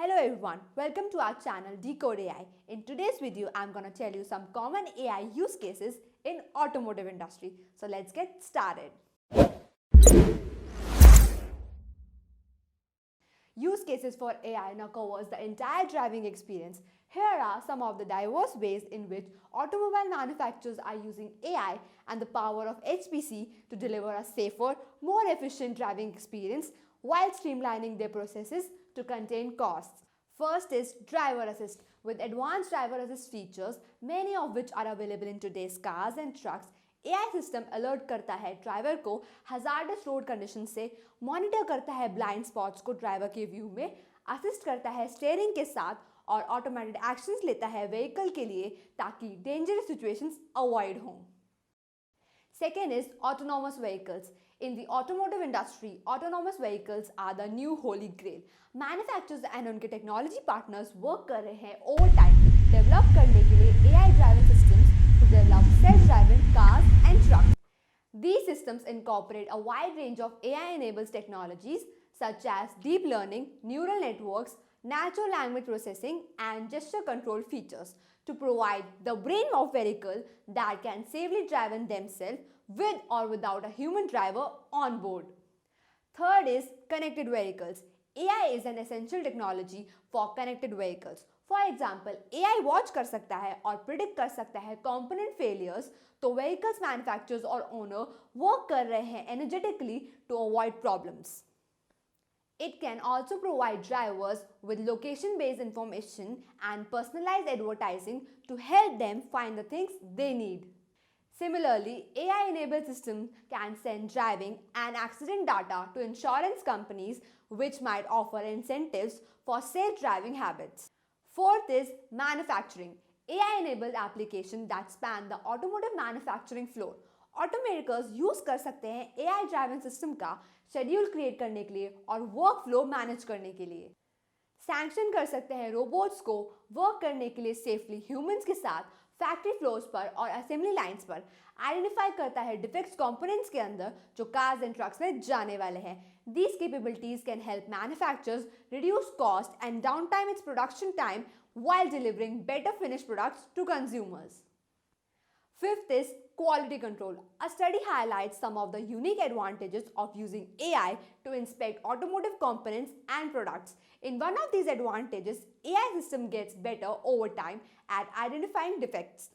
Hello everyone, welcome to our channel Decode AI. In today's video, I'm going to tell you some common AI use cases in automotive industry. So let's get started. Use cases for AI now covers the entire driving experience. Here are some of the diverse ways in which automobile manufacturers are using AI and the power of HPC to deliver a safer, more efficient driving experience while streamlining their processes to contain costs. First is driver assist. With advanced driver assist features, many of which are available in today's cars and trucks, AI system alert करता है driver को hazardous road conditions से, monitor करता है blind spots को driver के view में, assist करता है स्टीयरिंग के साथ और ऑटोमेटेड एक्शंस लेता है व्हीकल के लिए ताकि डेंजरस सिचुएशंस अवॉइड हों. Second is autonomous vehicles. In the automotive industry, autonomous vehicles are the new holy grail. Manufacturers and उनके technology partners work कर रहे हैं overtime develop करने के लिए AI driven systems to develop self-driving cars and trucks. These systems incorporate a wide range of AI-enabled technologies such as deep learning, neural networks, natural language processing, and gesture control features to provide the brain of vehicle that can safely drive themselves with or without a human driver on board. Third is connected vehicles. AI is an essential technology for connected vehicles. For example, AI watch कर सकता है और predict कर सकता है component failures, तो vehicles manufacturers और owner work कर रहे हैं energetically to avoid problems. It can also provide drivers with location-based information and personalized advertising to help them find the things they need. Similarly, AI-enabled systems can send driving and accident data to insurance companies which might offer incentives for safe driving habits. Fourth is manufacturing. AI-enabled applications that span the automotive manufacturing floor. Automakers use कर सकते हैं AI driving system का schedule create करने के लिए और work flow manage करने के लिए. सैंक्शन कर सकते हैं रोबोट्स को वर्क करने के लिए सेफली ह्यूमंस के साथ फैक्ट्री फ्लोर्स पर और असेंबली लाइंस पर. आइडेंटिफाई करता है डिफेक्ट्स कंपोनेंट्स के अंदर जो कार्स एंड ट्रक्स में जाने वाले हैं. These capabilities can help manufacturers reduce cost and downtime its production time while delivering better finished products to consumers. Fifth is quality control. A study highlights some of the unique advantages of using AI to inspect automotive components and products. In one of these advantages, AI system gets better over time at identifying defects.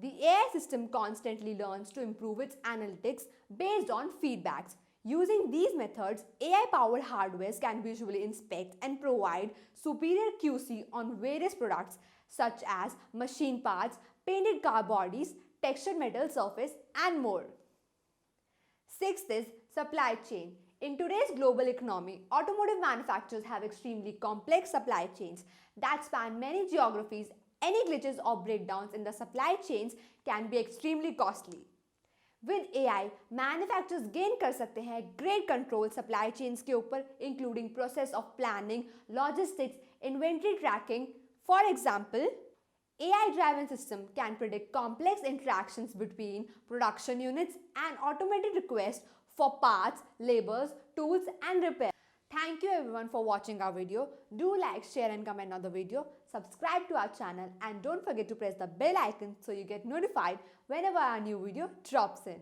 The AI system constantly learns to improve its analytics based on feedbacks. Using these methods, AI-powered hardware can visually inspect and provide superior QC on various products such as machine parts, painted car bodies, textured metal surface, and more. Sixth is supply chain. In today's global economy, automotive manufacturers have extremely complex supply chains that span many geographies. Any glitches or breakdowns in the supply chains can be extremely costly. With AI, manufacturers gain कर सकते हैं great control supply chains के ऊपर, including process of planning, logistics, inventory tracking. For example, AI-driven system can predict complex interactions between production units and automated requests for parts, labors, tools, and repair. Thank you everyone for watching our video. Do like, share, and comment on the video. Subscribe to our channel and don't forget to press the bell icon so you get notified whenever our new video drops in.